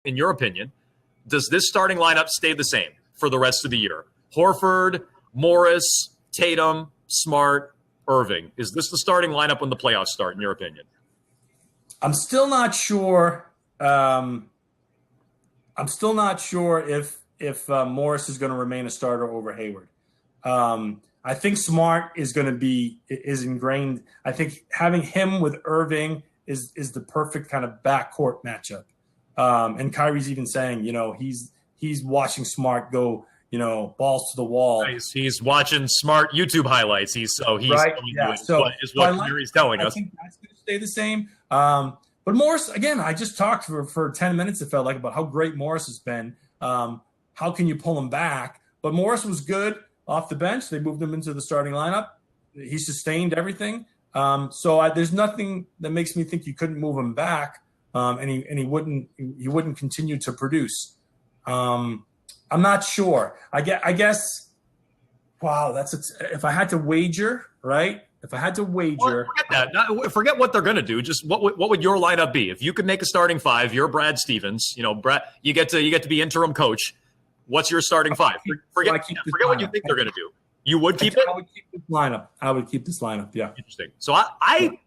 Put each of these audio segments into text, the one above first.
in your opinion, does this starting lineup stay the same for the rest of the year? Horford, Morris, Tatum, Smart, Irving. Is this the starting lineup when the playoffs start, in your opinion? I'm still not sure. I'm still not sure if Morris is going to remain a starter over Hayward. I think Smart is ingrained. I think having him with Irving is the perfect kind of backcourt matchup. And Kyrie's even saying, he's watching Smart go, balls to the wall. He's watching Smart YouTube highlights. He's right. Yeah. What Kyrie's telling us. I think that's going to stay the same. But Morris, again, I just talked for 10 minutes, it felt like, about how great Morris has been. How can you pull him back? But Morris was good off the bench. They moved him into the starting lineup. He sustained everything. So there's nothing that makes me think you couldn't move him back, and he wouldn't continue to produce. I'm not sure. I guess. Wow, if I had to wager, right? If I had to wager, forget that. Forget what they're going to do. Just what would your lineup be if you could make a starting five? You're Brad Stevens. Brad, you get to be interim coach. What's your starting five? Forget what you think they're going to do. You would keep it? I would keep this lineup. I would keep this lineup, yeah. Interesting. So I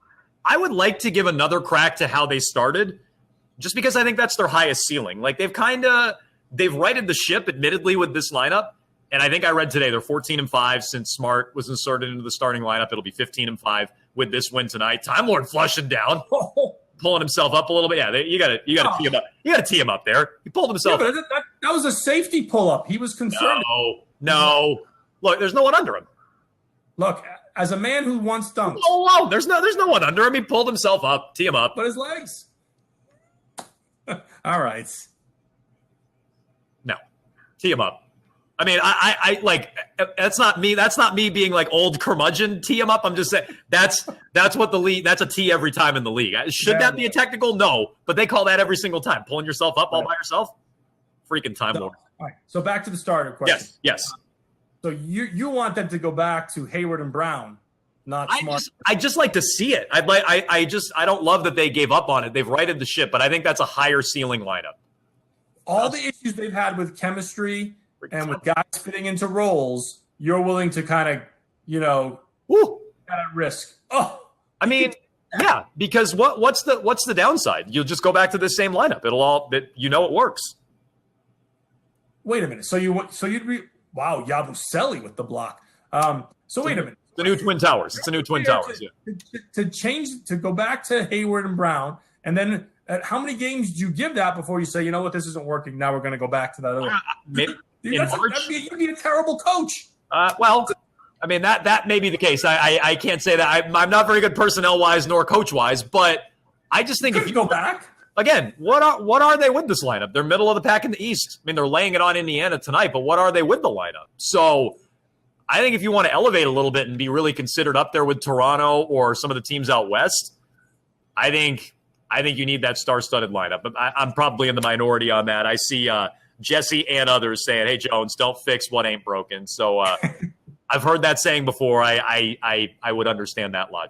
would like to give another crack to how they started, just because I think that's their highest ceiling. Like they've righted the ship, admittedly, with this lineup. And I think I read today they're 14-5 since Smart was inserted into the starting lineup. It'll be 15-5 with this win tonight. Time Lord flushing down. Pulling himself up a little bit. Yeah, you got to tee him up. You got to tee him up there. He pulled himself up. That was a safety pull-up. He was concerned. No. Look, there's no one under him. Look, as a man who once dunked. Oh, there's no one under him. He pulled himself up. Tee him up. But his legs. All right. No. Tee him up. I mean, I like, that's not me. That's not me being like old curmudgeon. Tee him up. I'm just saying that's what the league, that's a tee every time in the league. Should that be a technical? No, but they call that every single time. Pulling yourself up all by yourself. Freaking Time Lord. All right. So back to the starter question. Yes. So you want them to go back to Hayward and Brown, not Smart. I just like to see it. I don't love that they gave up on it. They've righted the ship, but I think that's a higher ceiling lineup. All the issues they've had with chemistry and with guys fitting into roles, you're willing to kind of, at risk. Oh, I mean, yeah, because what's the downside? You'll just go back to the same lineup. It works. Wait a minute. So you'd be Yabusele with the block. So wait a minute. The new Twin Towers. It's a new Twin Towers. To go back to Hayward and Brown, and then how many games do you give that before you say, this isn't working? Now we're going to go back to that other. You'd be a terrible coach. Well, I mean that may be the case. I can't say that. I'm not very good personnel wise nor coach wise, but I just think if you go back again, what are they with this lineup? They're middle of the pack in the East. I mean, they're laying it on Indiana tonight, but what are they with the lineup? So I think if you want to elevate a little bit and be really considered up there with Toronto or some of the teams out west, I think you need that star-studded lineup. But I'm probably in the minority on that. I see Jesse and others saying, "Hey, Jones, don't fix what ain't broken." So I've heard that saying before. I would understand that logic.